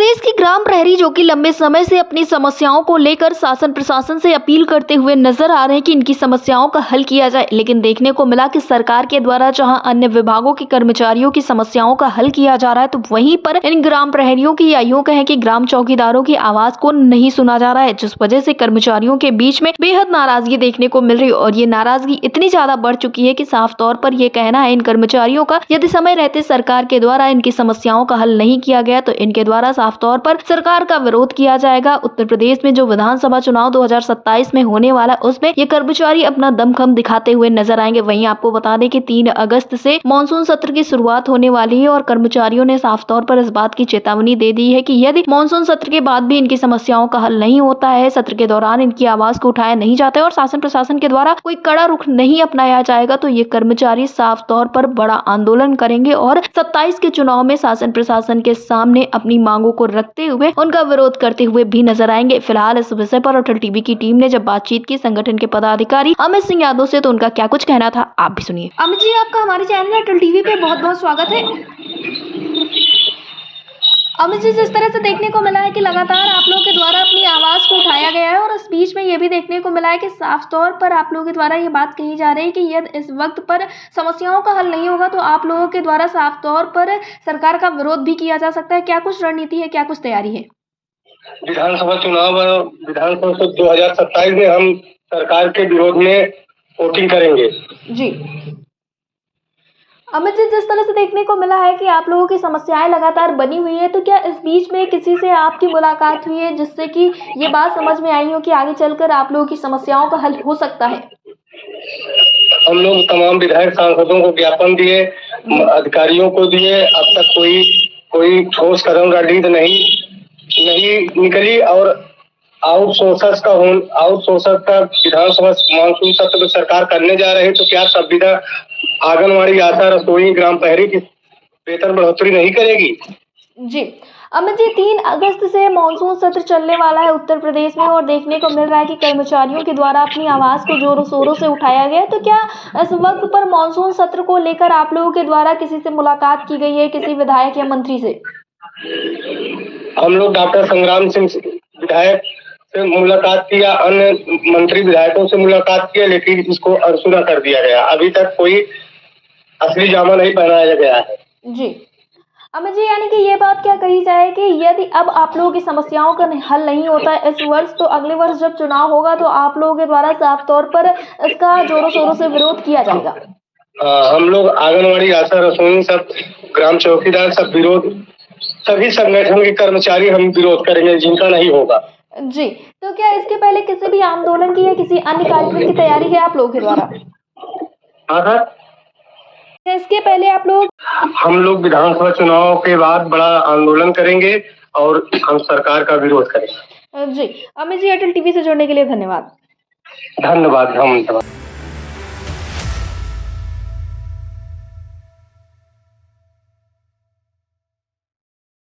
प्रदेश की ग्राम प्रहरी जो कि लंबे समय से अपनी समस्याओं को लेकर शासन प्रशासन से अपील करते हुए नजर आ रहे हैं कि इनकी समस्याओं का हल किया जाए, लेकिन देखने को मिला कि सरकार के द्वारा जहां अन्य विभागों के कर्मचारियों की समस्याओं का हल किया जा रहा है, तो वहीं पर इन ग्राम प्रहरियों की या यूं कहें कि ग्राम चौकीदारों की आवाज को नहीं सुना जा रहा है, जिस वजह से कर्मचारियों के बीच में बेहद नाराजगी देखने को मिल रही है। और ये नाराजगी इतनी ज्यादा बढ़ चुकी है कि साफ तौर पर यह कहना है इन कर्मचारियों का, यदि समय रहते सरकार के द्वारा इनकी समस्याओं का हल नहीं किया गया तो इनके द्वारा साफ तौर पर सरकार का विरोध किया जाएगा। उत्तर प्रदेश में जो विधानसभा चुनाव 2027 में होने वाला है, उसमें ये कर्मचारी अपना दमखम दिखाते हुए नजर आएंगे। वहीं आपको बता दें कि 3 अगस्त से मानसून सत्र की शुरुआत होने वाली है और कर्मचारियों ने साफ तौर पर इस बात की चेतावनी दे दी है कि यदि मानसून सत्र के बाद भी इनकी समस्याओं का हल नहीं होता है, सत्र के दौरान इनकी आवाज को उठाया नहीं जाता है और शासन प्रशासन के द्वारा कोई कड़ा रुख नहीं अपनाया जाएगा, तो ये कर्मचारी साफ तौर पर बड़ा आंदोलन करेंगे और 27 के चुनाव में शासन प्रशासन के सामने अपनी मांगों को रखते हुए उनका विरोध करते हुए भी नजर आएंगे। फिलहाल इस विषय पर अटल टीवी की टीम ने जब बातचीत की संगठन के पदाधिकारी अमित सिंह यादव से, तो उनका क्या कुछ कहना था, आप भी सुनिए। अमित जी, आपका हमारे चैनल अटल टीवी पे बहुत बहुत स्वागत है। अमित जी, जिस तरह से देखने को मिला है कि लगातार आप लोगों के द्वारा अपनी आवाज को उठाया गया है और इस बीच में ये भी देखने को मिला है कि साफ तौर पर आप लोगों के द्वारा ये बात कही जा रही है कि यदि इस वक्त पर समस्याओं का हल नहीं होगा तो आप लोगों के द्वारा साफ तौर पर सरकार का विरोध भी किया जा सकता है। क्या कुछ रणनीति है, क्या कुछ तैयारी है? विधानसभा 2027 में हम सरकार के विरोध में वोटिंग करेंगे। जी अमित जी, जिस तरह से देखने को मिला है कि आप लोगों की समस्याएं लगातार बनी हुई है, तो क्या इस बीच में किसी से आपकी मुलाकात हुई है जिससे कि ये बात समझ में आई हो कि आगे चलकर आप लोगों की समस्याओं का हल हो सकता है? हम लोग तमाम विधायक सांसदों को ज्ञापन दिए, अधिकारियों को दिए, अब तक कोई ठोस कदम रणनीति नहीं निकली और आउटसोर्सर्स का विधानसभा मानसून सत्र में सरकार करने जा रही है, तो क्या संविदा आंगनवाड़ी, आशा, रसोई, ग्राम प्रहरी की वेतन बढ़ोतरी नहीं करेगी? जी अमित जी, 3 अगस्त से मानसून सत्र चलने वाला है उत्तर प्रदेश में और देखने को मिल रहा है कि कर्मचारियों के द्वारा अपनी आवाज को जोरों शोरों से उठाया गया है, तो क्या इस वक्त पर मानसून सत्र को लेकर आप लोगों के द्वारा किसी से मुलाकात की गई है, किसी विधायक या मंत्री से? हम लोग डॉक्टर संग्राम सिंह विधायक से मुलाकात किया, अन्य मंत्री विधायकों से मुलाकात किया, लेकिन इसको अनसुना कर दिया गया। अभी तक कोई असली जामा नहीं पहनाया गया है। जी अमित जी, यानी कि ये बात क्या कही जाए कि यदि अब आप लोगों की समस्याओं का हल नहीं होता है इस वर्ष, तो अगले वर्ष जब चुनाव होगा तो आप लोगों के द्वारा साफ तौर पर इसका जोरों शोरों से विरोध किया जाएगा। हम लोग आंगनवाड़ी, आशा, रसोई, सब ग्राम चौकीदार, सब विरोध, सभी संगठन के कर्मचारी हम विरोध करेंगे जिनका नहीं होगा। जी, तो क्या इसके पहले किसी भी आंदोलन की या किसी अन्य कार्यक्रम की तैयारी है आप लोगों के द्वारा? हाँ सर, इसके पहले हम लोग विधानसभा चुनाव के बाद बड़ा आंदोलन करेंगे और हम सरकार का विरोध करेंगे। जी अमित जी, अटल टीवी से जुड़ने के लिए धन्यवाद। धन्यवाद।